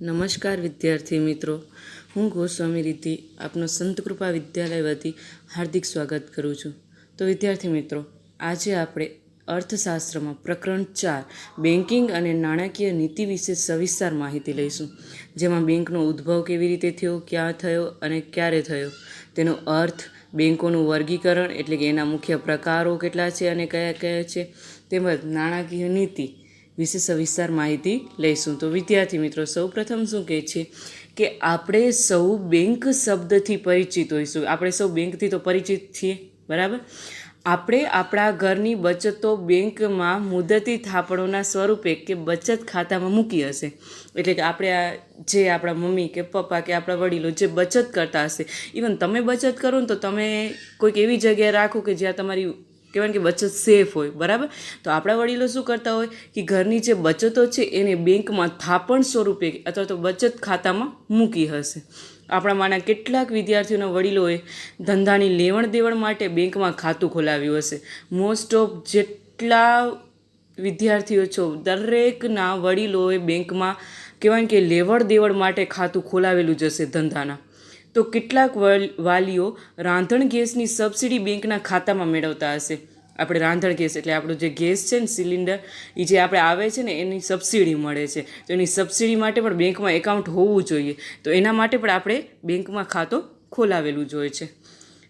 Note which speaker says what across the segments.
Speaker 1: નમસ્કાર વિદ્યાર્થી મિત્રો, હું ગોસ્વામી રીતિ આપનો સંતકૃપા વિદ્યાલય વતી હાર્દિક સ્વાગત કરું છું. તો વિદ્યાર્થી મિત્રો, આજે આપણે અર્થશાસ્ત્રમાં પ્રકરણ 4 બેન્કિંગ અને નાણાકીય નીતિ વિશે સવિસ્તાર માહિતી લઈશું, જેમાં બેંકનો ઉદ્ભવ કેવી રીતે થયો, ક્યાં થયો અને ક્યારે થયો, તેનો અર્થ, બેન્કોનું વર્ગીકરણ એટલે કે એના મુખ્ય પ્રકારો કેટલા છે અને કયા કયા છે, તેમજ નાણાકીય નીતિ વિશે સવિસ્તાર માહિતી લઈશું. તો વિદ્યાર્થી મિત્રો, સૌપ્રથમ શું કહે છે કે આપણે સૌ બેંક શબ્દથી પરિચિત હોઈશું. આપણે સૌ બેંકથી તો પરિચિત છીએ, બરાબર. આપણે આપણા ઘરની બચતો બેંકમાં મુદતી થાપણોના સ્વરૂપે કે બચત ખાતામાં મૂકી હશે. એટલે કે આપણે જે આપણા મમ્મી કે પપ્પા કે આપણા વડીલો જે બચત કરતા હશે, ઇવન તમે બચત કરો ને તો તમે કોઈક એવી જગ્યાએ રાખો કે જ્યાં તમારી કહેવાય કે બચત સેફ હોય, બરાબર. તો આપણા વડીલો શું કરતા હોય કે ઘરની જે બચતો છે એને બેંકમાં થાપણ સ્વરૂપે અથવા તો બચત ખાતામાં મૂકી હશે. આપણામાંના કેટલાક વિદ્યાર્થીઓના વડીલોએ ધંધાની લેવડ દેવડ માટે બેંકમાં ખાતું ખોલાવ્યું હશે. મોસ્ટ ઓફ જેટલા વિદ્યાર્થીઓ છો, દરેકના વડીલોએ બેંકમાં કહેવાય કે લેવડ દેવડ માટે ખાતું ખોલાવેલું જ હશે ધંધાના. તો કેટલાક વાલીઓ રાંધણ ગેસની સબસિડી બેંકના ખાતામાં મેળવતા હશે. આપણે રાંધણ ગેસ એટલે આપણું જે ગેસ છે ને, સિલિન્ડર, એ જે આપણે આવે છે ને એની સબસિડી મળે છે. તો એની સબસિડી માટે પણ બેંકમાં એકાઉન્ટ હોવું જોઈએ. તો એના માટે પણ આપણે બેંકમાં ખાતું ખોલાવેલું જ હોય છે.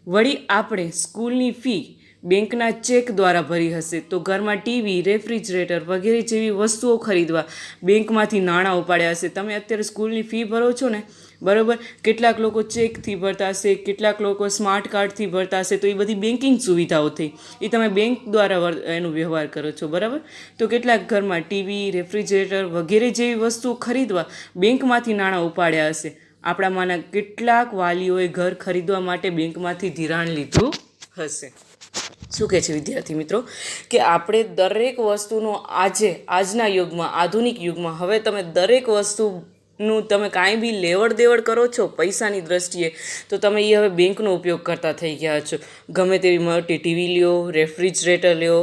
Speaker 1: વળી આપણે સ્કૂલની ફી બેંકના ચેક દ્વારા ભરી હશે. તો ઘરમાં ટીવી, રેફ્રિજરેટર વગેરે જેવી વસ્તુઓ ખરીદવા બેંકમાંથી નાણાં ઉપાડ્યા હશે. તમે અત્યારે સ્કૂલની ફી ભરો છો ને, બરાબર. કેટલાક લોકો ચેકથી ભરતા હશે, કેટલાક લોકો સ્માર્ટ કાર્ડથી ભરતા હશે. તો એ બધી બેન્કિંગ સુવિધાઓ થઈ, એ તમે બેંક દ્વારા એનો વ્યવહાર કરો છો, બરાબર. તો કેટલાક ઘરમાં ટીવી, રેફ્રિજરેટર વગેરે જેવી વસ્તુઓ ખરીદવા બેંકમાંથી નાણાં ઉપાડ્યા હશે. આપણામાંના કેટલાક વાલીઓએ ઘર ખરીદવા માટે બેંકમાંથી ધિરાણ લીધું હશે. શું કહે છે વિદ્યાર્થી મિત્રો કે આપણે દરેક વસ્તુનો આજના યુગમાં, આધુનિક યુગમાં હવે તમે દરેક વસ્તુનું તમે કાંઈ બી લેવડ દેવડ કરો છો પૈસાની દ્રષ્ટિએ, તો તમે એ હવે બેંકનો ઉપયોગ કરતા થઈ ગયા છો. ગમે તેવી મોટી ટીવી લ્યો, રેફ્રિજરેટર લ્યો,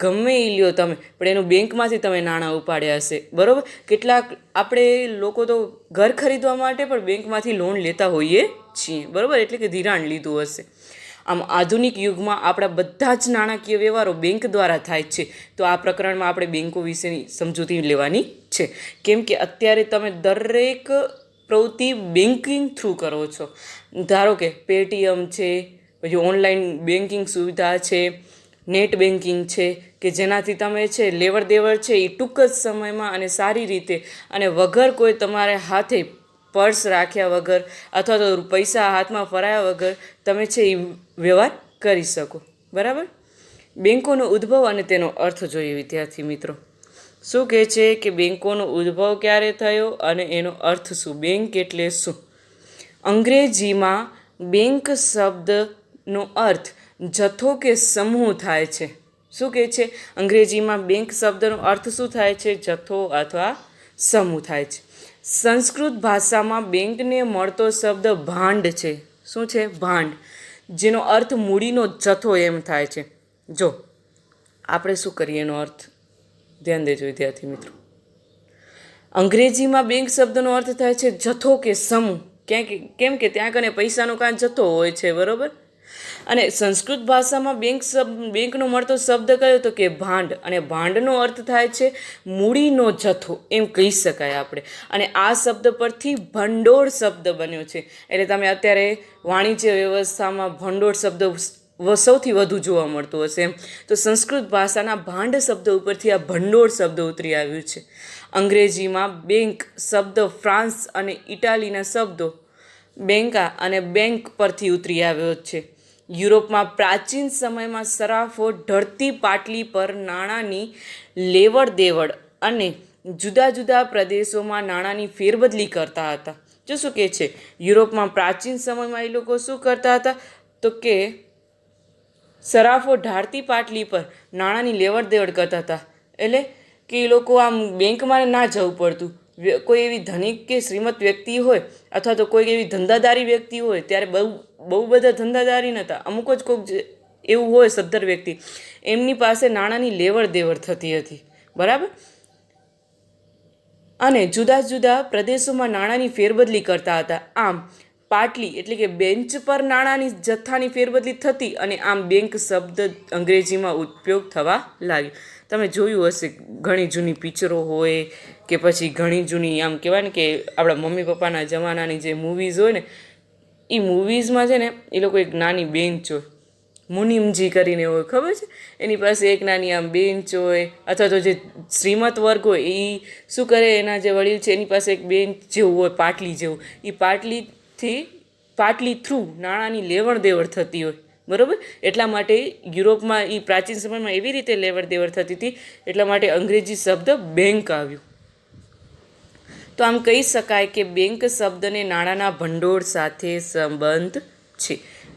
Speaker 1: ગમે એ લ્યો તમે, પણ એનું બેંકમાંથી તમે નાણાં ઉપાડ્યા હશે, બરાબર. કેટલાક આપણે લોકો તો ઘર ખરીદવા માટે પણ બેંકમાંથી લોન લેતા હોઈએ છીએ, બરાબર. એટલે કે ધિરાણ લીધું હશે. આમ આધુનિક યુગમાં આપણા બધા જ નાણાકીય વ્યવહારો બેંક દ્વારા થાય છે. તો આ પ્રકરણમાં આપણે બેંકો વિશેની સમજૂતી લેવાની છે, કેમ કે અત્યારે તમે દરેક પ્રવૃત્તિ બેન્કિંગ થ્રુ કરો છો. ધારો કે પેટીએમ છે, પછી ઓનલાઈન બેન્કિંગ સુવિધા છે, નેટ બેન્કિંગ છે, કે જેનાથી તમે છે લેવડ દેવડ છે એ ટૂંક જ સમયમાં અને સારી રીતે અને વગર કોઈ તમારે હાથે પર્સ રાખ્યા વગર અથવા તો પૈસા હાથમાં ફરાયા વગર તમે છે એ વ્યવહાર કરી શકો, બરાબર. બેન્કોનો ઉદ્ભવ અને તેનો અર્થ જોઈએ વિદ્યાર્થી મિત્રો. શું કહે છે કે બેન્કોનો ઉદ્ભવ ક્યારે થયો અને એનો અર્થ શું? બેંક એટલે શું? અંગ્રેજીમાં બેંક શબ્દનો અર્થ જથ્થો કે સમૂહ થાય છે. શું કહે છે? અંગ્રેજીમાં બેંક શબ્દનો અર્થ શું થાય છે? જથ્થો અથવા સમૂહ થાય છે. સંસ્કૃત ભાષામાં બેંકને મળતો શબ્દ ભાંડ છે. શું છે? ભાંડ, જેનો અર્થ મૂડીનો જથ્થો એમ થાય છે. જો આપણે શું કરીએ એનો અર્થ ધ્યાન દેજો વિદ્યાર્થી મિત્રો. અંગ્રેજીમાં બેંક શબ્દનો અર્થ થાય છે જથ્થો કે સમૂહ. કેમ કે ત્યાં કને પૈસાનો કાં જથ્થો હોય છે, બરાબર. અને સંસ્કૃત ભાષામાં બેંકનો મળતો શબ્દ કયો તો કે ભાંડ, અને ભાંડનો અર્થ થાય છે મૂડીનો જથ્થો, એમ કહી શકાય આપણે. અને આ શબ્દ પરથી ભંડોળ શબ્દ બન્યો છે. એટલે તમે અત્યારે વાણિજ્ય વ્યવસ્થામાં ભંડોળ શબ્દ સૌથી વધુ જોવા મળતું હશે એમ. તો સંસ્કૃત ભાષાના ભાંડ શબ્દ ઉપરથી આ ભંડોળ શબ્દ ઉતરી આવ્યું છે. અંગ્રેજીમાં બેંક શબ્દ ફ્રાન્સ અને ઇટાલીના શબ્દો બેંકા અને બેંક પરથી ઉતરી આવ્યો છે. યુરોપમાં પ્રાચીન સમયમાં સરાફો ઢળતી પાટલી પર નાણાંની લેવડ દેવડ અને જુદા જુદા પ્રદેશોમાં નાણાંની ફેરબદલી કરતા હતા. જો શું કહે છે, યુરોપમાં પ્રાચીન સમયમાં એ લોકો શું કરતા હતા તો કે સરાફો ઢાળતી પાટલી પર નાણાંની લેવડ દેવડ કરતા હતા. એટલે કે એ લોકો આમ બેંકમાં ના જવું પડતું. કોઈ એવી ધનિક કે શ્રીમંત વ્યક્તિ હોય અથવા તો કોઈ એવી ધંધાદારી વ્યક્તિ હોય, ત્યારે બહુ બધા ધંધાદારી નહોતા, અમુક જ કોઈક એવું હોય સદ્ધર વ્યક્તિ, એમની પાસે નાણાંની લેવડ દેવડ થતી હતી, બરાબર. અને જુદા જુદા પ્રદેશોમાં નાણાંની ફેરબદલી કરતા હતા. આમ પાટલી એટલે કે બેન્ચ પર નાણાંની જથ્થાની ફેરબદલી થતી અને આમ બેંક શબ્દ અંગ્રેજીમાં ઉપયોગ થવા લાગ્યો. તમે જોયું હશે ઘણી જૂની પિક્ચરો હોય કે પછી ઘણી જૂની આમ કહેવાય ને કે આપણા મમ્મી પપ્પાના જમાનાની જે મૂવીઝ હોય ને, એ મૂવીઝમાં છે ને એ લોકો એક નાની બેન્ચ હોય, મુનિમજી કરીને હોય, ખબર છે? એની પાસે એક નાની આમ બેન્ચ હોય, અથવા તો જે શ્રીમંત વર્ગ હોય એ શું કરે, એના જે વડીલ છે એની પાસે એક બેન્ચ જેવું હોય, પાટલી જેવું. એ પાટલી થ્રુ નાણાંની લેવડ દેવડ થતી હોય, બરાબર? એટલા માટે યુરોપમાં એ પ્રાચીન સમયમાં એવી રીતે લેવડ દેવડ થતી હતી, એટલા માટે અંગ્રેજી શબ્દ બેંક આવ્યું. તો આમ કહી શકાય કે બેંક શબ્દને નાણાંના ભંડોળ સાથે સંબંધ છે.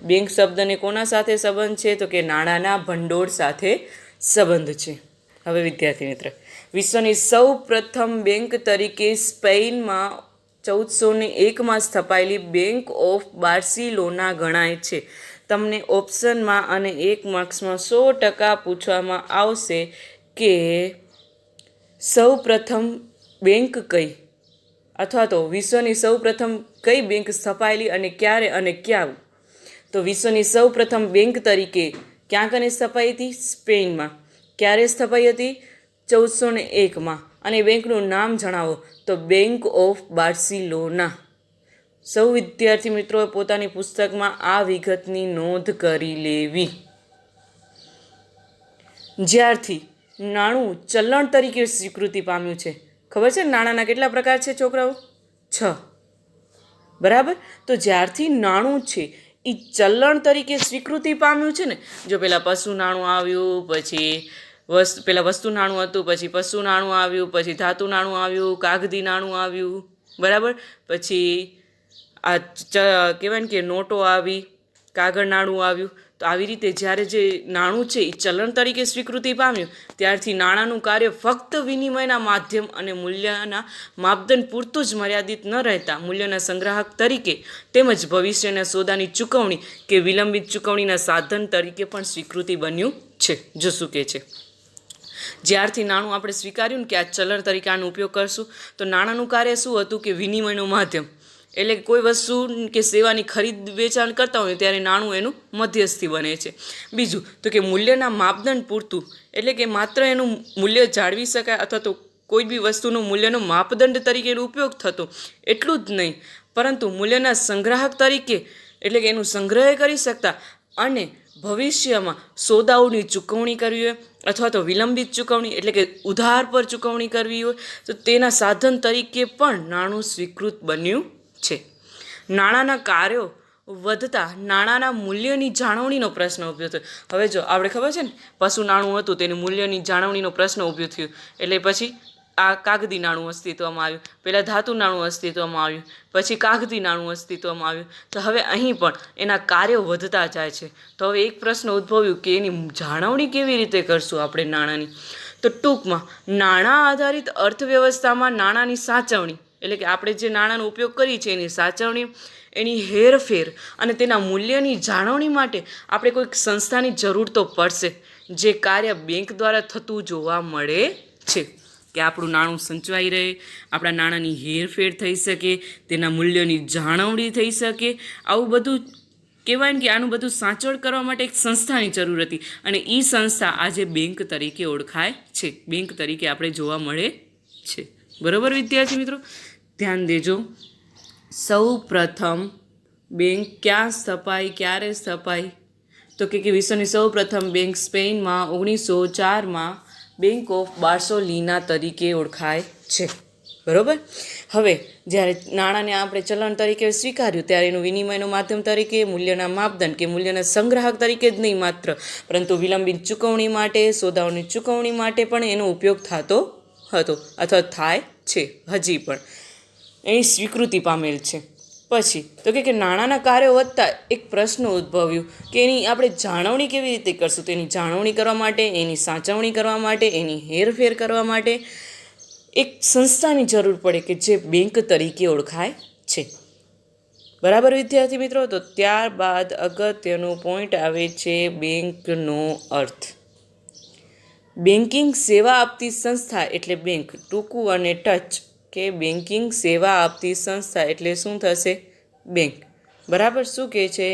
Speaker 1: બેંક શબ્દને કોના સાથે સંબંધ છે? તો કે નાણાંના ભંડોળ સાથે સંબંધ છે. હવે વિદ્યાર્થી મિત્ર, વિશ્વની સૌ પ્રથમ બેંક તરીકે સ્પેનમાં 1401માં સ્થપાયેલી બેંક ઓફ બાર્સિલોના ગણાય છે. તમને ઓપ્શનમાં અને 1 માર્ક્સમાં 100% પૂછવામાં આવશે કે સૌ પ્રથમ બેંક કઈ, અથવા તો વિશ્વની સૌ પ્રથમ કઈ બેંક સ્થપાયેલી અને ક્યારે અને ક્યાં. તો વિશ્વની સૌ પ્રથમ બેંક તરીકે ક્યાં કને સ્થપાઈ હતી? સ્પેનમાં. ક્યારે સ્થપાઈ હતી? 1401માં. અને બેંકનું નામ જણાવો. તો બેંક ઓફ બાર્સિલોના. સૌ વિદ્યાર્થી મિત્રોએ પોતાની પુસ્તકમાં આ વિગતની નોંધ કરી લેવી. જ્યારથી નાણું ચલણ તરીકે સ્વીકૃતિ પામ્યું છે, ખબર છે નાણાંના કેટલા પ્રકાર છે છોકરાઓ? 6. બરાબર? તો જ્યારથી નાણું છે એ ચલણ તરીકે સ્વીકૃતિ પામ્યું છે ને, જો પહેલાં પશુ નાણું આવ્યું, પછી પહેલાં વસ્તુ નાણું હતું, પછી પશુ નાણું આવ્યું, પછી ધાતુ નાણું આવ્યું, કાગદી નાણું આવ્યું, બરાબર? પછી આ કહેવાય ને કે નોટો આવી, કાગળ નાણું આવ્યું. તો આવી રીતે જ્યારે જે નાણું છે એ ચલણ તરીકે સ્વીકૃતિ પામ્યું, ત્યારથી નાણાંનું કાર્ય ફક્ત વિનિમયના માધ્યમ અને મૂલ્યના માપદંડ પૂરતું જ મર્યાદિત ન રહેતા મૂલ્યના સંગ્રાહક તરીકે તેમજ ભવિષ્યના સોદાની ચૂકવણી કે વિલંબિત ચૂકવણીના સાધન તરીકે પણ સ્વીકૃતિ બન્યું છે. જો શું કહે છે, જ્યારથી નાણું આપણે સ્વીકાર્યું ને કે આ ચલણ તરીકે આનો ઉપયોગ કરશું, તો નાણાંનું કાર્ય શું હતું કે વિનિમયનું માધ્યમ, એટલે કોઈ વસ્તુ કે સેવાની ખરીદ વેચાણ કરતા હોય ત્યારે નાણું એનું મધ્યસ્થી બને છે. બીજું તો કે મૂલ્યના માપદંડ પૂરતું, એટલે કે માત્ર એનું મૂલ્ય જાળવી શકાય અથવા તો કોઈ બી વસ્તુનું મૂલ્યનો માપદંડ તરીકે એનો ઉપયોગ થતો, એટલું જ નહીં, પરંતુ મૂલ્યના સંગ્રાહક તરીકે, એટલે કે એનું સંગ્રહ કરી શકતા અને ભવિષ્યમાં સોદાઓની ચૂકવણી કરવી હોય અથવા તો વિલંબિત ચૂકવણી એટલે કે ઉધાર પર ચૂકવણી કરવી હોય તો તેના સાધન તરીકે પણ નાણું સ્વીકૃત બન્યું છે. નાણાંના કાર્યો વધતા નાણાંના મૂલ્યની જાળવણીનો પ્રશ્ન ઊભો થયો. હવે જો આપણે ખબર છે ને પશુ નાણું હતું તેનું મૂલ્યની જાળવણીનો પ્રશ્ન ઊભો થયો, એટલે પછી આ કાગદી નાણું અસ્તિત્વમાં આવ્યું, પહેલાં ધાતુ નાણું અસ્તિત્વમાં આવ્યું, પછી કાગદી નાણું અસ્તિત્વમાં આવ્યું. તો હવે અહીં પણ એના કાર્યો વધતા જાય છે. તો હવે એક પ્રશ્ન ઉદ્ભવ્યું કે એની જાળવણી કેવી રીતે કરશું આપણે નાણાંની? તો ટૂંકમાં નાણાં આધારિત અર્થવ્યવસ્થામાં નાણાંની સાચવણી, એટલે કે આપણે જે નાણાંનો ઉપયોગ કરીએ છીએ એની સાચવણી, એની હેરફેર અને તેના મૂલ્યની જાળવણી માટે આપણે કોઈક સંસ્થાની જરૂર તો પડશે, જે કાર્ય બેંક દ્વારા થતું જોવા મળે છે. કે આપણું નાણું સંચવાઈ રહે, આપણા નાણાંની હેરફેર થઈ શકે, તેના મૂલ્યની જાળવણી થઈ શકે, આવું બધું કહેવાય ને કે આનું બધું સાચવણ કરવા માટે એક સંસ્થાની જરૂર હતી અને એ સંસ્થા આજે બેંક તરીકે ઓળખાય છે, બેંક તરીકે આપણે જોવા મળે છે. બરાબર વિદ્યાર્થી મિત્રો, ધ્યાન દેજો. સૌ પ્રથમ બેંક ક્યાં સ્થપાઈ, ક્યારે સ્થપાઈ? તો કે વિશ્વની સૌ પ્રથમ બેંક સ્પેનમાં 1904માં બેંક ઓફ બાર્સોલિના તરીકે ઓળખાય છે. બરાબર. હવે જ્યારે નાણાંને આપણે ચલણ તરીકે સ્વીકાર્યું ત્યારે એનું વિનિમયનું માધ્યમ તરીકે, મૂલ્યના માપદંડ કે મૂલ્યના સંગ્રાહક તરીકે જ નહીં માત્ર, પરંતુ વિલંબિત ચૂકવણી માટે, સોદાઓની ચૂકવણી માટે પણ એનો ઉપયોગ થતો હતો અથવા થાય છે હજી પણ, એની સ્વીકૃતિ પામેલ છે. પછી તો કે નાણાંના કાર્યો વધતા એક પ્રશ્ન ઉદ્ભવ્યું કે એની આપણે જાળવણી કેવી રીતે કરશું? તો એની જાળવણી કરવા માટે, એની સાચવણી કરવા માટે, એની હેરફેર કરવા માટે એક સંસ્થાની જરૂર પડે કે જે બેંક તરીકે ઓળખાય છે. બરાબર વિદ્યાર્થી મિત્રો, તો ત્યારબાદ અગત્યનો પોઈન્ટ આવે છે બેંકનો અર્થ. બેન્કિંગ સેવા આપતી સંસ્થા એટલે બેંક, ટૂંકું અને ટચ કે બેન્કિંગ સેવા આપતી સંસ્થા એટલે શું થશે? બેંક. બરાબર. શું કહે છે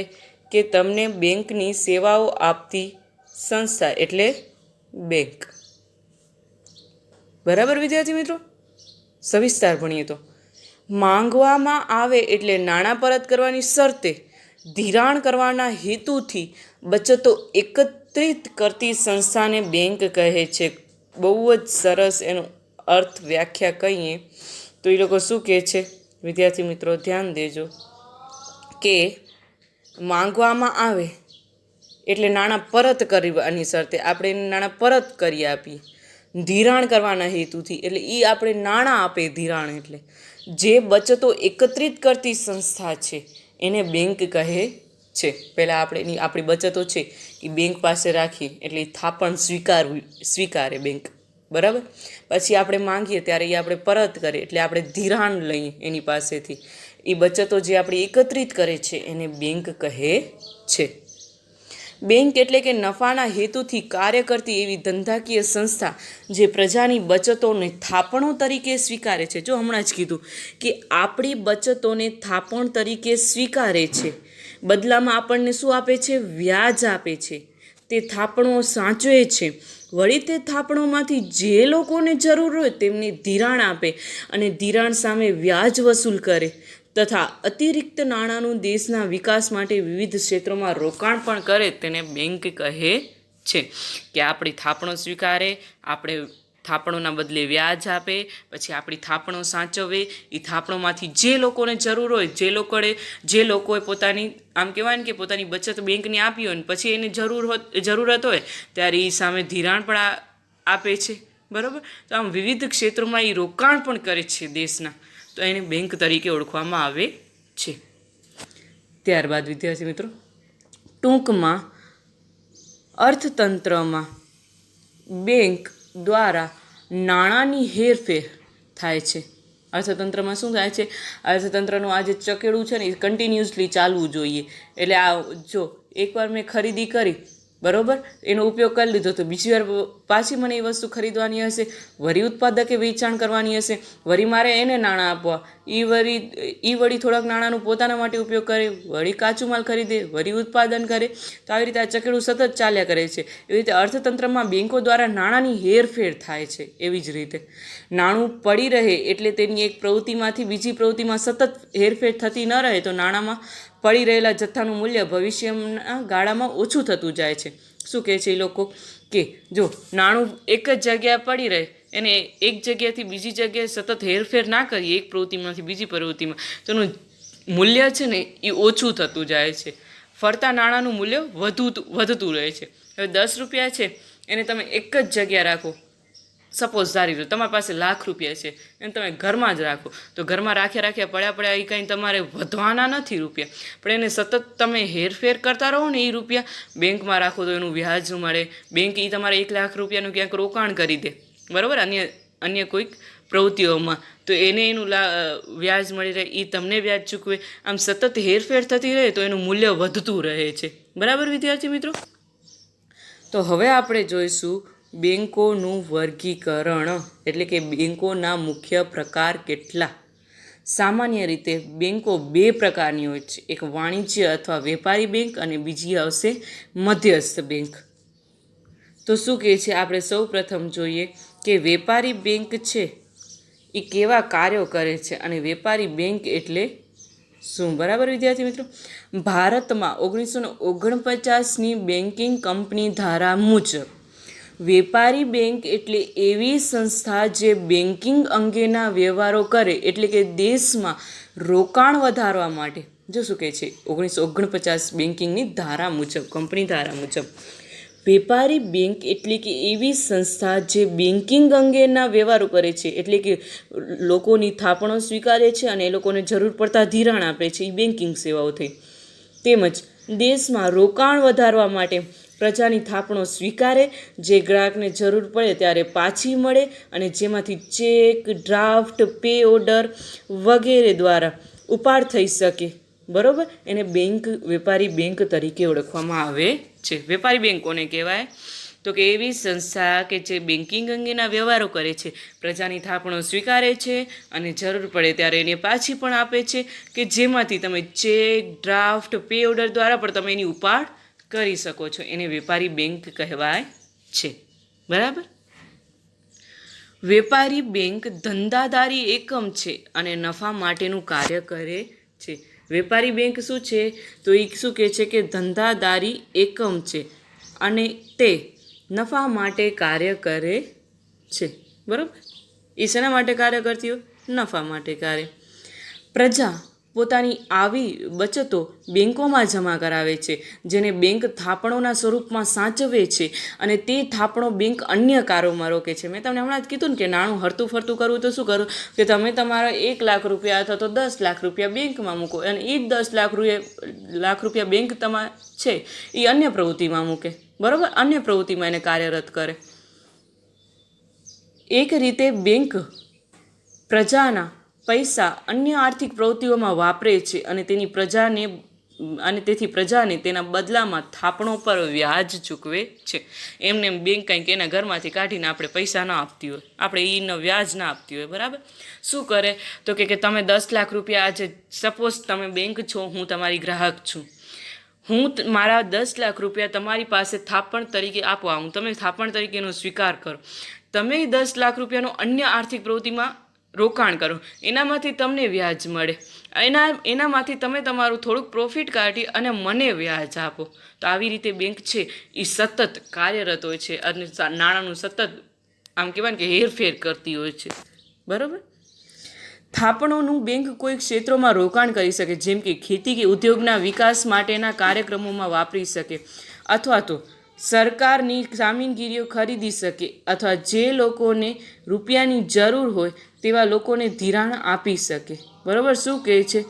Speaker 1: કે તમને બેંકની સેવાઓ આપતી સંસ્થા એટલે બેંક. બરાબર વિદ્યાર્થી મિત્રો. સવિસ્તાર ભણીએ તો માંગવામાં આવે એટલે નાણાં પરત કરવાની શરતે ધિરાણ કરવાના હેતુથી બચતો એકત્રિત કરતી સંસ્થાને બેંક કહે છે. બહુ જ સરસ એનો અર્થ વ્યાખ્યા કહીએ તો એ લોકો શું કહે છે વિદ્યાર્થી મિત્રો? ધ્યાન દેજો કે માંગવામાં આવે એટલે નાણાં પરત કરવાની શરતે આપણે એને નાણાં પરત કરી આપીએ. ધિરાણ કરવાના હેતુથી એટલે એ આપણે નાણાં આપે. ધિરાણ એટલે જે બચતો એકત્રિત કરતી સંસ્થા છે એને બેંક કહે છે. પહેલાં આપણે આપણી બચતો છે એ બેંક પાસે રાખીએ એટલે થાપણ સ્વીકારે બેંક. બરાબર. પછી આપણે માંગીએ ત્યારે એ આપણે પરત કરીએ એટલે આપણે ધિરાણ લઈએ એની પાસેથી. એ બચતો જે આપણે એકત્રિત કરે છે એને બેંક કહે છે. બેંક એટલે કે નફાના હેતુથી કાર્ય કરતી એવી ધંધાકીય સંસ્થા જે પ્રજાની બચતોને થાપણો તરીકે સ્વીકારે છે. જો હમણાં જ કીધું કે આપણી બચતોને થાપણ તરીકે સ્વીકારે છે. બદલામાં આપણને શું આપે છે? વ્યાજ આપે છે. તે થાપણો સાચવે છે. વળી તે થાપણોમાંથી જે લોકોને જરૂર હોય તેમને ધિરાણ આપે અને ધિરાણ સામે વ્યાજ વસૂલ કરે તથા અતિરિક્ત નાણાંનું દેશના વિકાસ માટે વિવિધ ક્ષેત્રોમાં રોકાણ પણ કરે તેને બેંક કહે છે. કે આપણી થાપણો સ્વીકારે, આપણે થાપણોના બદલે વ્યાજ આપે, પછી આપણી થાપણો સાચવે, એ થાપણોમાંથી જે લોકોને જરૂર હોય, જે લોકોએ પોતાની આમ કહેવાય ને કે પોતાની બચત બેંકને આપી હોય ને પછી એને જરૂરત હોય ત્યારે એ સામે ધિરાણ પણ આપે છે. બરાબર. તો આમ વિવિધ ક્ષેત્રોમાં એ રોકાણ પણ કરે છે દેશના, તો એને બેંક તરીકે ઓળખવામાં આવે છે. ત્યારબાદ વિદ્યાર્થી મિત્રો ટૂંકમાં અર્થતંત્રમાં બેંક દ્વારા નાણાંની હેરફેર થાય છે. અર્થતંત્રમાં શું થાય છે? અર્થતંત્રનું આ જે ચકેડું છે ને એ કન્ટિન્યુઅસલી ચાલવું જોઈએ. એટલે આ જો એકવાર મેં ખરીદી કરી, બરાબર, એનો ઉપયોગ કરી લીધો તો બીજી વાર પાછી મને એ વસ્તુ ખરીદવાની હશે, વળી ઉત્પાદકે વેચાણ કરવાની હશે, વળી મારે એને નાણાં આપવા, એ વળી થોડાક નાણાંનું પોતાના માટે ઉપયોગ કરે, વળી કાચું માલ ખરીદે, વળી ઉત્પાદન કરે. તો આવી રીતે આ ચકેડું સતત ચાલ્યા કરે છે. એવી રીતે અર્થતંત્રમાં બેંકો દ્વારા નાણાંની હેરફેર થાય છે. એવી જ રીતે નાણું પડી રહે એટલે તેની એક પ્રવૃત્તિમાંથી બીજી પ્રવૃત્તિમાં સતત હેરફેર થતી ન રહે તો નાણાંમાં પડી રહેલા જથ્થાનું મૂલ્ય ભવિષ્યના ગાળામાં ઓછું થતું જાય છે. શું કહે છે એ લોકો? કે જો નાણું એક જ જગ્યાએ પડી રહે, એને એક જગ્યાએથી બીજી જગ્યાએ સતત હેરફેર ના કરીએ એક પ્રવૃત્તિમાંથી બીજી પ્રવૃત્તિમાં, તો એનું મૂલ્ય છે ને એ ઓછું થતું જાય છે. ફરતા નાણાંનું મૂલ્ય વધતું રહે છે. હવે 10 રૂપિયા છે એને તમે એક જ જગ્યાએ રાખો, સપોઝ ધારી લો તમારી પાસે ₹1,00,000 છે એને તમે ઘરમાં જ રાખો, તો ઘરમાં રાખ્યા પડ્યા એ કંઈ તમારે વધવાના નથી રૂપિયા, પણ એને સતત તમે હેરફેર કરતા રહો ને, એ રૂપિયા બેંકમાં રાખો તો એનું વ્યાજ મળે. બેંક એ તમારે ₹1,00,000 ક્યાંક રોકાણ કરી દે, બરાબર, અન્ય કોઈક પ્રવૃત્તિઓમાં, તો એને એનું વ્યાજ મળી રહે, એ તમને વ્યાજ ચૂકવે. આમ સતત હેરફેર થતી રહે તો એનું મૂલ્ય વધતું રહે છે. બરાબર વિદ્યાર્થી મિત્રો. તો હવે આપણે જોઈશું બેંકોનું વર્ગીકરણ, એટલે કે બેંકોના મુખ્ય પ્રકાર કેટલા. સામાન્ય રીતે બેંકો 2 પ્રકારની હોય છે. એક વાણિજ્ય અથવા વેપારી બેંક અને બીજી આવશે મધ્યસ્થ બેંક. તો શું કહે છે? આપણે સૌ પ્રથમ જોઈએ કે વેપારી બેંક છે એ કેવા કાર્યો કરે છે અને વેપારી બેંક એટલે શું. બરાબર વિદ્યાર્થી મિત્રો. ભારતમાં 1949ની બેન્કિંગ કંપની ધારા મુજબ વેપારી બેંક એટલે એવી સંસ્થા જે બેન્કિંગ અંગેના વ્યવહારો કરે, એટલે કે દેશમાં રોકાણ વધારવા માટે. જો શું કહે છે 1949 બેન્કિંગની ધારા મુજબ, કંપની ધારા મુજબ વેપારી બેંક એટલે કે એવી સંસ્થા જે બેન્કિંગ અંગેના વ્યવહારો કરે છે, એટલે કે લોકોની થાપણો સ્વીકારે છે અને એ લોકોને જરૂર પડતા ધિરાણ આપે છે, એ બેન્કિંગ સેવાઓ થઈ. તેમજ દેશમાં રોકાણ વધારવા માટે પ્રજાની થાપણો સ્વીકારે, જે ગ્રાહકને જરૂર પડે ત્યારે પાછી મળે અને જેમાંથી ચેક, ડ્રાફ્ટ, પે ઓર્ડર વગેરે દ્વારા ઉપાડ થઈ શકે. બરાબર, એને વેપારી બેંક તરીકે ઓળખવામાં આવે છે. વેપારી બેંક કોને કહેવાય? તો કે એવી સંસ્થા કે જે બેન્કિંગ અંગેના વ્યવહારો કરે છે, પ્રજાની થાપણો સ્વીકારે છે અને જરૂર પડે ત્યારે એને પાછી પણ આપે છે, કે જેમાંથી તમે ચેક, ડ્રાફ્ટ, પે ઓર્ડર દ્વારા પણ તમે એની ઉપાડ કરી શકો છો. એને વેપારી બેંક કહેવાય છે. બરાબર. વેપારી બેંક ધંધાદારી એકમ છે અને નફા માટેનું કાર્ય કરે છે. વેપારી બેંક શું છે? તો એ શું કહે છે કે ધંધાદારી એકમ છે અને તે નફા માટે કાર્ય કરે છે. બરાબર. એ શેના માટે કાર્ય કરતી હોય? નફા માટે કાર્ય. પ્રજા પોતાની આવી બચતો બેંકોમાં જમા કરાવે છે, જેને બેંક થાપણોના સ્વરૂપમાં સાચવે છે અને તે થાપણો બેંક અન્ય કારોમાં રોકે છે. મેં તમને હમણાં જ કીધું ને કે નાણું હરતું ફરતું કરવું તો શું કરવું, કે તમે તમારા 1 લાખ રૂપિયા અથવા તો 10 લાખ રૂપિયા બેંકમાં મૂકો અને એ જ 10 લાખ રૂપિયા બેંક તમારે છે એ અન્ય પ્રવૃત્તિમાં મૂકે. બરાબર. અન્ય પ્રવૃત્તિમાં એને કાર્યરત કરે. એક રીતે બેંક પ્રજાના પૈસા અન્ય આર્થિક પ્રવૃત્તિઓમાં વાપરે છે અને તેથી પ્રજાને તેના બદલામાં થાપણો પર વ્યાજ ચૂકવે છે. એમને બેંક કંઈક એના ઘરમાંથી કાઢીને આપણે પૈસા ના આપતી હોય, આપણે એનો વ્યાજ ના આપતી હોય. બરાબર. શું કરે? તો કે તમે 10 લાખ રૂપિયા આજે, સપોઝ તમે બેંક છો, હું તમારી ગ્રાહક છું, હું મારા 10 લાખ રૂપિયા તમારી પાસે થાપણ તરીકે આપવા આવું, તમે થાપણ તરીકેનો સ્વીકાર કરો, તમે 10 લાખ રૂપિયાનો અન્ય આર્થિક પ્રવૃત્તિમાં રોકાણ કરો, એનામાંથી તમને વ્યાજ મળે, એનામાંથી તમે તમારું થોડુંક પ્રોફિટ કાઢી અને મને વ્યાજ આપો. તો આવી રીતે બેંક છે એ સતત કાર્યરત હોય છે અને નાણાંનું સતત આમ કહેવાય ને કે હેરફેર કરતી હોય છે. બરાબર. થાપણોનું બેંક કોઈ ક્ષેત્રોમાં રોકાણ કરી શકે, જેમ કે ખેતી કે ઉદ્યોગના વિકાસ માટેના કાર્યક્રમોમાં વાપરી શકે, અથવા તો સરકારની જામીનગીરીઓ ખરીદી શકે, અથવા જે લોકોને રૂપિયાની જરૂર હોય તેવા લોકોને ધિરાણ આપી શકે. બરાબર. શું કહે છે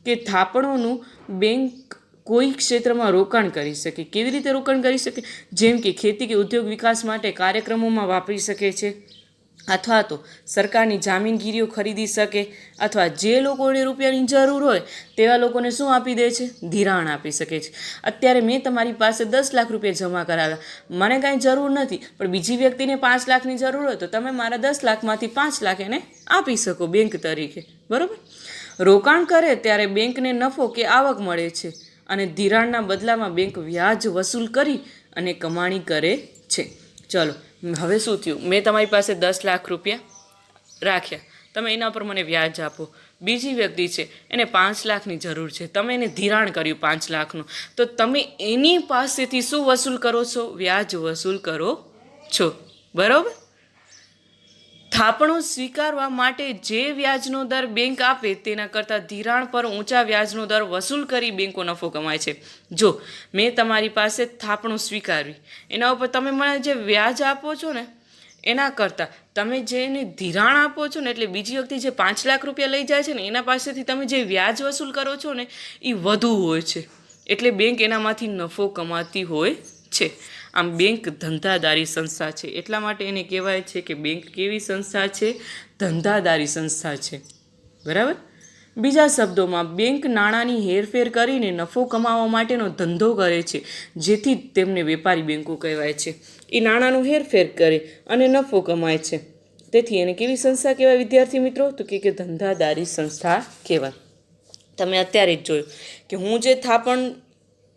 Speaker 1: કે થાપણોનું બેંક કોઈ ક્ષેત્રમાં રોકાણ કરી શકે. કેવી રીતે રોકાણ કરી શકે? જેમ કે ખેતી કે ઉદ્યોગ વિકાસ માટે કાર્યક્રમોમાં વાપરી શકે છે, અથવા તો સરકારની જામીનગીરીઓ ખરીદી શકે, અથવા જે લોકોને રૂપિયાની જરૂર હોય તેવા લોકોને શું આપી દે છે? ધિરાણ આપી શકે છે. અત્યારે મેં તમારી પાસે 10 લાખ રૂપિયા જમા કરાવ્યા, મને કાંઈ જરૂર નથી, પણ બીજી વ્યક્તિને 5 લાખની જરૂર હોય તો તમે મારા 10 લાખમાંથી 5 લાખ એને આપી શકો બેંક તરીકે. બરાબર. રોકાણ કરે ત્યારે બેંકને નફો કે આવક મળે છે અને ધિરાણના બદલામાં બેંક વ્યાજ વસૂલ કરી અને કમાણી કરે છે. ચલો, હવે શું થયું? મેં તમારી પાસે 10 લાખ રૂપિયા રાખ્યા, તમે એના પર મને વ્યાજ આપો. બીજી વ્યક્તિ છે, એને 5 લાખની જરૂર છે, તમે એને ધિરાણ કર્યું 5 લાખનું, તો તમે એની પાસેથી શું વસૂલ કરો છો? વ્યાજ વસૂલ કરો છો. બરાબર. થાપણો સ્વીકારવા માટે જે વ્યાજનો દર બેંક આપે તેના કરતાં ધિરાણ પર ઊંચા વ્યાજનો દર વસૂલ કરી બેંકો નફો કમાય છે. જો મેં તમારી પાસે થાપણો સ્વીકારવી, એના ઉપર તમે મને જે વ્યાજ આપો છો ને, એના કરતાં તમે જેને ધિરાણ આપો છો ને, એટલે બીજી વખતે જે 5 લાખ રૂપિયા લઈ જાય છે ને, એના પાસેથી તમે જે વ્યાજ વસૂલ કરો છો ને, એ વધુ હોય છે. એટલે બેંક એનામાંથી નફો કમાતી હોય છે. આમ બેંક ધંધાદારી સંસ્થા છે, એટલા માટે એને કહેવાય છે કે બેંક કેવી સંસ્થા છે? ધંધાદારી સંસ્થા છે. બરાબર. બીજા શબ્દોમાં બેંક નાણાંની હેરફેર કરીને નફો કમાવવા માટેનો ધંધો કરે છે, જેથી તેમને વેપારી બેંકો કહેવાય છે. એ નાણાંનું હેરફેર કરે અને નફો કમાય છે, તેથી એને કેવી સંસ્થા કહેવાય વિદ્યાર્થી મિત્રો? તો કે ધંધાદારી સંસ્થા કહેવાય. તમે અત્યારે જ જોયું કે હું જે થાપણ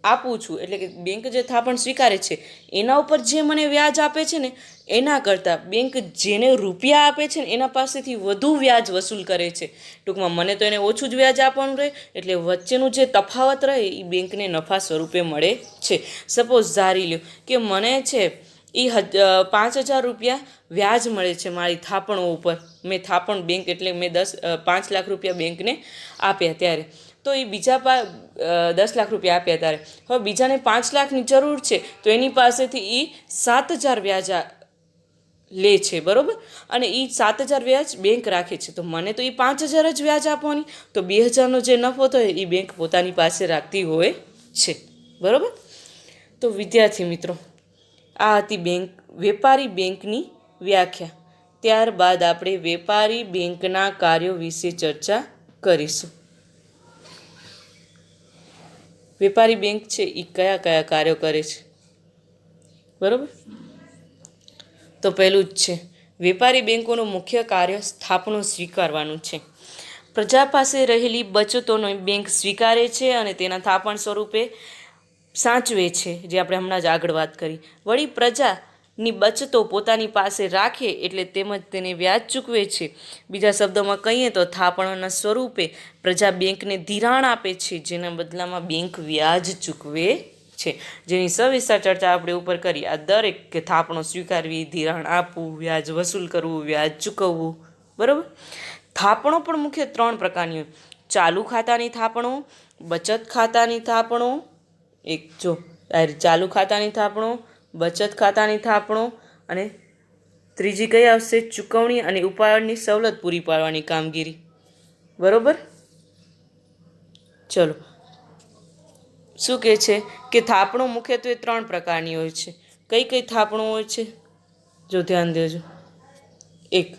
Speaker 1: આપું છું, એટલે કે બેંક જે થાપણ સ્વીકારે છે એના ઉપર જે મને વ્યાજ આપે છે ને, એના કરતાં બેંક જેને રૂપિયા આપે છે ને એના પાસેથી વધુ વ્યાજ વસૂલ કરે છે. ટૂંકમાં મને તો એને ઓછું જ વ્યાજ આપવાનું રહે, એટલે વચ્ચેનું જે તફાવત રહે એ બેંકને નફા સ્વરૂપે મળે છે. સપોઝ ધારી લ્યો કે મને છે એ 5,000 રૂપિયા વ્યાજ મળે છે મારી થાપણો ઉપર. મેં થાપણ બેંક એટલે મેં 5 લાખ રૂપિયા બેંકને આપ્યા ત્યારે, તો એ બીજા 10 લાખ રૂપિયા આપ્યા ત્યારે હવે બીજાને 5 લાખની જરૂર છે, તો એની પાસેથી એ 7,000 વ્યાજ લે છે. બરાબર. અને એ 7,000 વ્યાજ બેંક રાખે છે, તો મને તો એ 5,000 જ વ્યાજ આપવાની, તો 2,000નો જે નફો થયો એ બેંક પોતાની પાસે રાખતી હોય છે. બરાબર. તો વિદ્યાર્થી મિત્રો, આ હતી વેપારી બેંકની વ્યાખ્યા. ત્યારબાદ આપણે વેપારી બેંકના કાર્યો વિશે ચર્ચા કરીશું. વેપારી બેંક છે એ કયા કયા કાર્યો કરે છે? બરાબર. તો પહેલું જ છે, વેપારી બેંકોનું મુખ્ય કાર્ય થાપણો સ્વીકારવાનું છે. પ્રજા પાસે રહેલી બચતોનો બેંક સ્વીકારે છે અને તેના થાપણ સ્વરૂપે સાચવે છે, જે આપણે હમણાં જ આગળ વાત કરી. વળી પ્રજાની બચતો પોતાની પાસે રાખે એટલે તેમજ તેને વ્યાજ ચૂકવે છે. બીજા શબ્દોમાં કહીએ તો થાપણોના સ્વરૂપે પ્રજા બેંકને ધિરાણ આપે છે, જેના બદલામાં બેંક વ્યાજ ચૂકવે છે, જેની સવિસ્તાર ચર્ચા આપણે ઉપર કરી. આ દરેક કે થાપણો સ્વીકારવી, ધિરાણ આપવું, વ્યાજ વસૂલ કરવું, વ્યાજ ચૂકવવું, બરાબર. થાપણો પણ મુખ્ય 3 પ્રકારની હોય: ચાલુ ખાતાની થાપણો, બચત ખાતાની થાપણો, ચાલુ ખાતાની થાપણો, બચત ખાતાની થાપણો, અને ત્રીજી કઈ આવશે? ચૂકવણી અને ઉપાડની સવલત પૂરી પાડવાની કામગીરી, બરોબર. ચલો, શું કહે છે કે થાપણો મુખ્યત્વે 3 પ્રકારની હોય છે. કઈ કઈ થાપણો હોય છે? જો ધ્યાન દેજો. 1,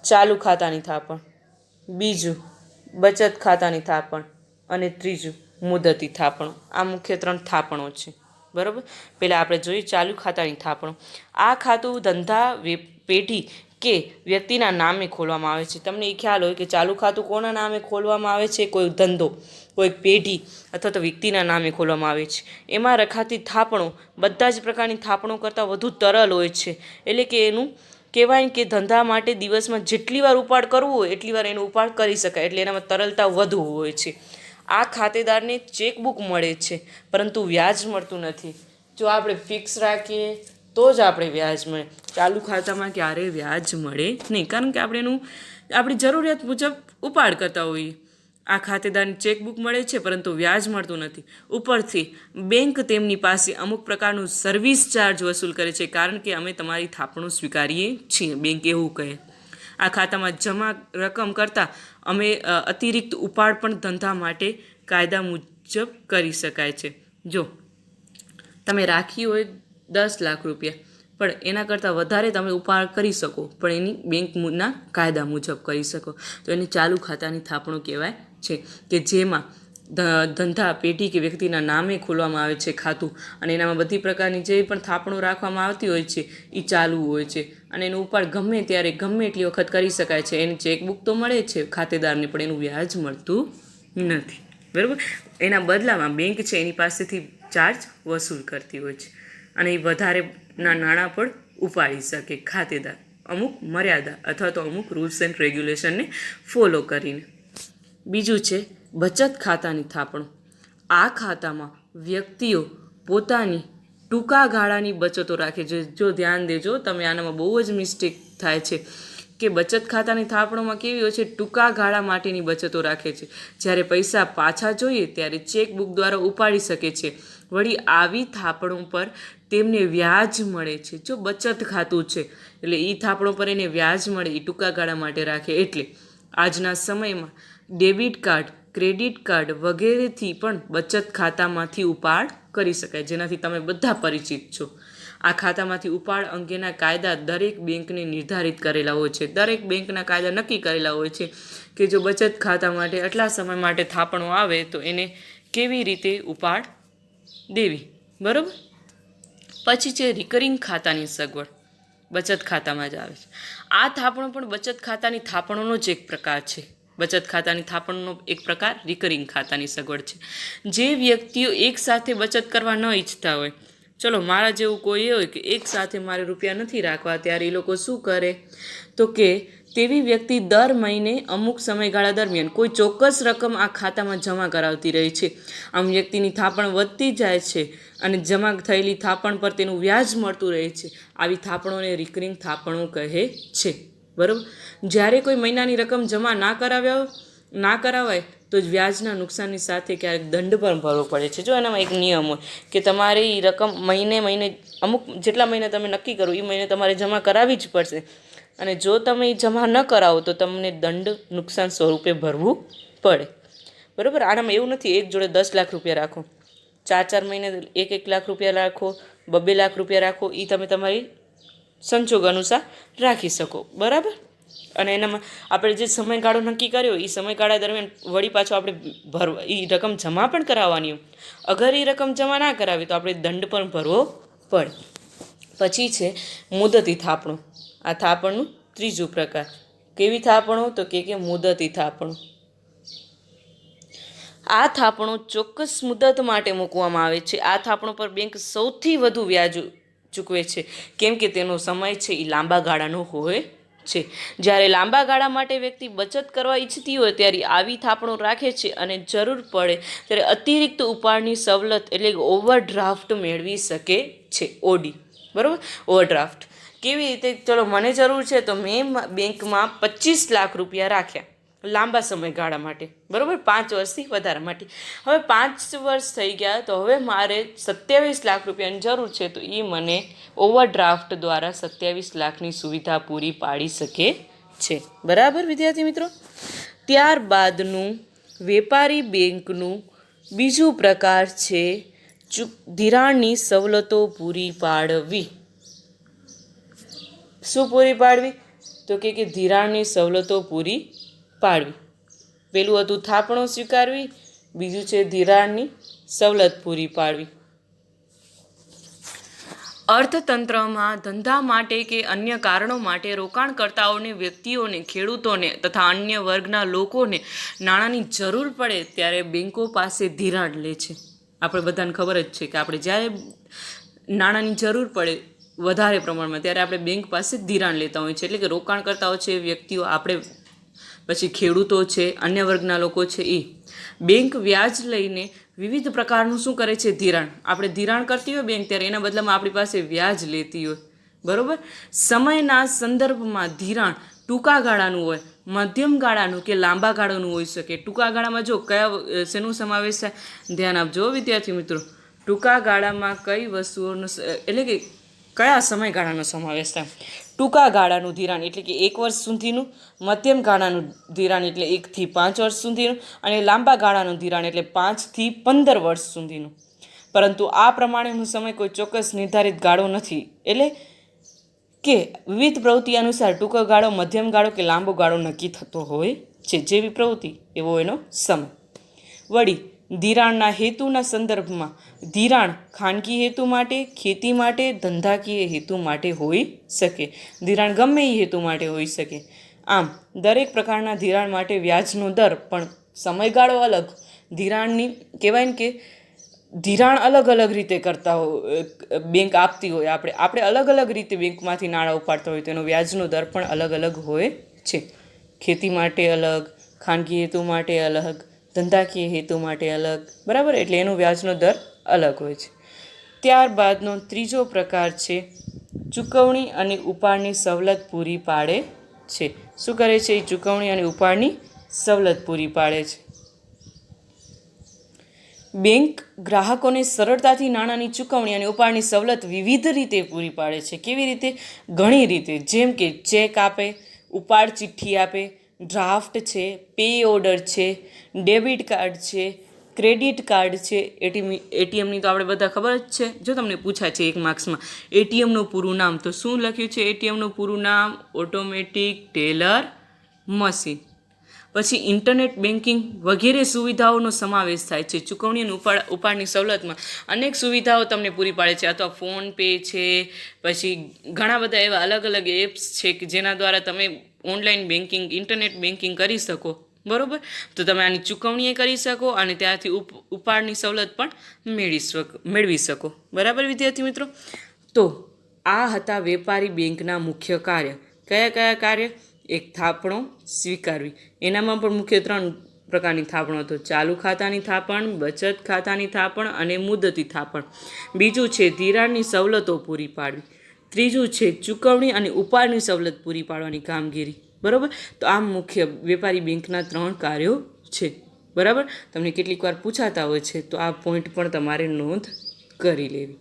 Speaker 1: ચાલુ ખાતાની થાપણ, બીજું બચત ખાતાની થાપણ, અને ત્રીજું મુદતી થાપણો. આ મુખ્ય 3 થાપણો છે, બરાબર. પહેલાં આપણે જોઈએ ચાલુ ખાતાની થાપણો. આ ખાતું ધંધા પેઢી કે વ્યક્તિના નામે ખોલવામાં આવે છે. તમને એ ખ્યાલ હોય કે ચાલુ ખાતું કોના નામે ખોલવામાં આવે છે? કોઈ ધંધો, કોઈ પેઢી અથવા તો વ્યક્તિના નામે ખોલવામાં આવે છે. એમાં રખાતી થાપણો બધા જ પ્રકારની થાપણો કરતાં વધુ તરલ હોય છે. એટલે કે એનું કહેવાય કે ધંધા માટે દિવસમાં જેટલી વાર ઉપાડ કરવું હોય એટલી વાર એનો ઉપાડ કરી શકાય, એટલે એનામાં તરલતા વધુ હોય છે. આ ખાતેદારને ચેકબુક મળે છે, પરંતુ વ્યાજ મળતું નથી. જો આપણે ફિક્સ રાખીએ તો જ આપણે વ્યાજ મળે. ચાલુ ખાતામાં ક્યારેય વ્યાજ મળે નહીં, કારણ કે આપણે એનું આપણી જરૂરિયાત મુજબ ઉપાડ કરતા હોઈએ. આ ખાતેદારની ચેકબુક મળે છે, પરંતુ વ્યાજ મળતું નથી. ઉપરથી બેંક તેમની પાસે અમુક પ્રકારનું સર્વિસ ચાર્જ વસૂલ કરે છે, કારણ કે અમે તમારી થાપણો સ્વીકારીએ છીએ, બેંક એવું કહે. આ ખાતામાં જમા રકમ કરતાં અમે અતિરિક્ત ઉપાડ પણ ધંધા માટે કાયદા મુજબ કરી શકાય છે. જો તમે રાખી હોય 10 લાખ રૂપિયા, પણ એના કરતાં વધારે તમે ઉપાડ કરી શકો, પણ એની બેંકના કાયદા મુજબ કરી શકો, તો એને ચાલુ ખાતાની થાપણો કહેવાય છે. કે જેમાં ધંધા પેઢી કે વ્યક્તિના નામે ખોલવામાં આવે છે ખાતું, અને એનામાં બધી પ્રકારની જે પણ થાપણો રાખવામાં આવતી હોય છે એ ચાલુ હોય છે, અને એનો ઉપાડ ગમે ત્યારે ગમે એટલી વખત કરી શકાય છે. એની ચેકબુક તો મળે છે ખાતેદારને, પણ એનું વ્યાજ મળતું નથી, બરાબર. એના બદલામાં બેંક છે એની પાસેથી ચાર્જ વસૂલ કરતી હોય છે, અને એ વધારેના નાણાં પણ ઉપાડી શકે ખાતેદાર, અમુક મર્યાદા અથવા તો અમુક રૂલ્સ એન્ડ રેગ્યુલેશનને ફોલો કરીને. બીજું છે બચત ખાતાની થાપણો. આ ખાતામાં વ્યક્તિઓ પોતાની ટૂંકા ગાળાની બચતો રાખે છે. જો ધ્યાન દેજો, તમે આનામાં બહુ જ મિસ્ટેક થાય છે કે બચત ખાતાની થાપણોમાં કેવી હોય છે? ટૂંકા ગાળા માટેની બચતો રાખે છે. જ્યારે પૈસા પાછા જોઈએ ત્યારે ચેકબુક દ્વારા ઉપાડી શકે છે. વળી આવી થાપણો પર તેમને વ્યાજ મળે છે. જો બચત ખાતું છે એટલે એ થાપણો પર એને વ્યાજ મળે, એ ટૂંકા ગાળા માટે રાખે. એટલે આજના સમયમાં ડેબિટ કાર્ડ, ક્રેડિટ કાર્ડ વગેરેથી પણ બચત ખાતામાંથી ઉપાડ કરી શકાય, જેનાથી તમે બધા પરિચિત છો. આ ખાતામાંથી ઉપાડ અંગેના કાયદા દરેક બેંકને નિર્ધારિત કરેલા હોય છે. દરેક બેંકના કાયદા નક્કી કરેલા હોય છે કે જો બચત ખાતા માટે આટલા સમય માટે થાપણો આવે તો એને કેવી રીતે ઉપાડ દેવી, બરાબર. પછી છે રિકરિંગ ખાતાની સગવડ, બચત ખાતામાં જ આવે છે. આ થાપણો પણ બચત ખાતાની થાપણોનો જ એક પ્રકાર છે. બચત ખાતાની થાપણનો એક પ્રકાર રિકરિંગ ખાતાની સગવડ છે. જે વ્યક્તિઓ એકસાથે બચત કરવા ન ઈચ્છતા હોય, ચલો મારા જેવું કોઈ હોય કે એક સાથે મારે રૂપિયા નથી રાખવા, ત્યારે એ લોકો શું કરે તો કે તેવી વ્યક્તિ દર મહિને અમુક સમયગાળા દરમિયાન કોઈ ચોક્કસ રકમ આ ખાતામાં જમા કરાવતી રહે છે. આમ વ્યક્તિની થાપણ વધતી જાય છે અને જમા થયેલી થાપણ પર તેનું વ્યાજ મળતું રહે છે. આવી થાપણોને રિકરિંગ થાપણો કહે છે, બરાબર. જ્યારે કોઈ મહિનાની રકમ જમા ના કરાવાય તો જ વ્યાજના નુકસાનની સાથે ક્યારેક દંડ પણ ભરવો પડે છે. જો એનામાં એક નિયમ હોય કે તમારે એ રકમ મહિને અમુક જેટલા મહિને તમે નક્કી કરો એ મહિને તમારે જમા કરાવવી જ પડશે, અને જો તમે એ જમા ન કરાવો તો તમને દંડ નુકસાન સ્વરૂપે ભરવું પડે, બરાબર. આનામાં એવું નથી એક જોડે 10 લાખ રૂપિયા રાખો, 4 મહિને 1 લાખ રૂપિયા રાખો, 2 લાખ રૂપિયા રાખો, એ તમે તમારી સંજોગ અનુસાર રાખી શકો, બરાબર. અને એનામાં આપણે જે સમયગાળો નક્કી કર્યો એ સમયગાળા દરમિયાન વળી પાછો આપણે એ રકમ જમા પણ કરાવવાની હોય. અગર એ રકમ જમા ના કરાવી તો આપણે દંડ પણ ભરવો પડે, પછી છે મુદતી થાપણો. આ થાપણનું ત્રીજું પ્રકાર. કેવી થાપણો? તો કે મુદતી થાપણો. આ થાપણો ચોક્કસ મુદત માટે મૂકવામાં આવે છે. આ થાપણો પર બેંક સૌથી વધુ વ્યાજ ચૂકવે છે, કેમ કે તેનો સમય છે એ લાંબા ગાળાનો હોય છે. જ્યારે લાંબા ગાળા માટે વ્યક્તિ બચત કરવા ઈચ્છતી હોય ત્યારે આવી થાપણો રાખે છે અને જરૂર પડે ત્યારે અતિરિક્ત ઉપાડની સવલત એટલે કે ઓવરડ્રાફ્ટ મેળવી શકે છે. ઓડી, બરાબર? ઓવરડ્રાફ્ટ કેવી રીતે? ચલો, મને જરૂર છે તો મેં બેંકમાં 25 લાખ રૂપિયા રાખ્યા લાંબા સમયગાળા માટે, બરાબર, 5 વર્ષથી વધારે માટે. હવે 5 વર્ષ થઈ ગયા તો હવે મારે 27 લાખ રૂપિયાની જરૂર છે, તો એ મને ઓવરડ્રાફ્ટ દ્વારા 27 લાખની સુવિધા પૂરી પાડી શકે છે. બરાબર વિદ્યાર્થી મિત્રો? ત્યારબાદનું વેપારી બેંકનું બીજું પ્રકાર છે ધિરાણની સવલતો પૂરી પાડવી. શું પૂરી પાડવી? તો કે ધિરાણની સવલતો પૂરી પાડવી. પેલું હતું થાપણો સ્વીકારવી, બીજું છે ધિરાણની સવલત પૂરી પાડવી. અર્થતંત્રમાં ધંધા માટે કે અન્ય કારણો માટે રોકાણકર્તાઓને, વ્યક્તિઓને, ખેડૂતોને તથા અન્ય વર્ગના લોકોને નાણાંની જરૂર પડે ત્યારે બેંકો પાસે ધિરાણ લે છે. આપણે બધાને ખબર જ છે કે આપણે જ્યારે નાણાંની જરૂર પડે વધારે પ્રમાણમાં ત્યારે આપણે બેંક પાસે ધિરાણ લેતા હોઈએ છીએ. એટલે કે રોકાણકર્તાઓ છે, વ્યક્તિઓ, આપણે પછી ખેડૂતો છે, અન્ય વર્ગના લોકો છે, એ બેંક વ્યાજ લઈને વિવિધ પ્રકારનું શું કરે છે? ધિરાણ. આપણે ધિરાણ કરતી હોય બેંક ત્યારે એના બદલામાં આપણી પાસે વ્યાજ લેતી હોય, બરાબર? સમયના સંદર્ભમાં ધિરાણ ટૂંકા ગાળાનું હોય, મધ્યમ ગાળાનું કે લાંબા ગાળાનું હોઈ શકે. ટૂંકા ગાળામાં જો કયા શેનો સમાવેશ થાય? ધ્યાન આપજો વિદ્યાર્થી મિત્રો. ટૂંકા ગાળામાં કઈ વસ્તુઓનો એટલે કે કયા સમયગાળાનો સમાવેશ થાય? ટૂંકા ગાળાનું ધિરાણ એટલે કે 1 વર્ષ સુધીનું, મધ્યમ ગાળાનું ધિરાણ એટલે 1 થી 5 વર્ષ સુધીનું, અને લાંબા ગાળાનું ધિરાણ એટલે 5 થી 15 વર્ષ સુધીનું. પરંતુ આ પ્રમાણેનો સમય કોઈ ચોક્કસ નિર્ધારિત ગાળો નથી. એટલે કે વિવિધ પ્રવૃત્તિ અનુસાર ટૂંકો ગાળો, મધ્યમ ગાળો કે લાંબો ગાળો નક્કી થતો હોય છે. જેવી પ્રવૃત્તિ એવો એનો સમય. વળી ધિરાણના હેતુના સંદર્ભમાં ધિરાણ ખાનગી હેતુ માટે, ખેતી માટે, ધંધાકીય હેતુ માટે હોઈ શકે. ધિરાણ ગમે એ હેતુ માટે હોઈ શકે. આમ દરેક પ્રકારના ધિરાણ માટે વ્યાજનો દર પણ સમયગાળો અલગ. ધિરાણની કહેવાય ને કે ધિરાણ અલગ અલગ રીતે કરતા હોય, બેંક આપતી હોય, આપણે અલગ અલગ રીતે બેંકમાંથી નાણાં ઉપાડતા હોય, તેનો વ્યાજનો દર પણ અલગ અલગ હોય છે. ખેતી માટે અલગ, ખાનગી હેતુ માટે અલગ, ધંધાકીય હેતુ માટે અલગ, બરાબર? એટલે એનો વ્યાજનો દર અલગ હોય છે. ત્યારબાદનો ત્રીજો પ્રકાર છે ચૂકવણી અને ઉપાડની સવલત પૂરી પાડે છે. શું કરે છે? એ ચૂકવણી અને ઉપાડની સવલત પૂરી પાડે છે. બેંક ગ્રાહકોને સરળતાથી નાણાંની ચૂકવણી અને ઉપાડની સવલત વિવિધ રીતે પૂરી પાડે છે. કેવી રીતે? ઘણી રીતે. જેમ કે ચેક આપે, ઉપાડ ચિઠ્ઠી આપે, ડ્રાફ્ટ છે, પે ઓર્ડર છે, ડેબિટ કાર્ડ છે, ક્રેડિટ કાર્ડ છે. એટીએમની તો આપણે બધા ખબર જ છે. જો તમને પૂછાય છે 1 માર્ક્સમાં એટીએમનું પૂરું નામ, તો શું લખ્યું છે એટીએમનું પૂરું નામ? Automatic teller machine. પછી ઇન્ટરનેટ બેન્કિંગ વગેરે સુવિધાઓનો સમાવેશ થાય છે. ચૂકવણી અને ઉપાડની સવલતમાં અનેક સુવિધાઓ તમને પૂરી પાડે છે. અથવા ફોન પે છે, પછી ઘણા બધા એવા અલગ અલગ એપ્સ છે કે જેના દ્વારા તમે ઓનલાઈન બેન્કિંગ, ઇન્ટરનેટ બેન્કિંગ કરી શકો, બરાબર? તો તમે આની ચૂકવણી કરી શકો અને ત્યાંથી ઉપાડની સવલત પણ મેળવી શકો, બરાબર વિદ્યાર્થી મિત્રો? તો આ હતા વેપારી બેંકના મુખ્ય કાર્ય. કયા કયા કાર્ય? એક, થાપણો સ્વીકારવી. એનામાં પણ મુખ્ય 3 પ્રકારની થાપણો હતો: ચાલુ ખાતાની થાપણ, બચત ખાતાની થાપણ અને મુદતી થાપણ. બીજું છે ધિરાણની સવલતો પૂરી પાડવી. ત્રીજું છે ચૂકવણી અને ઉપાડની સવલત પૂરી પાડવાની કામગીરી, બરાબર? તો આ મુખ્ય વેપારી બેંકના 3 કાર્યો છે, બરાબર? તમને કેટલીક વાર પૂછાતા હોય છે, તો આ પોઈન્ટ પણ તમારે નોંધ કરી લેવી.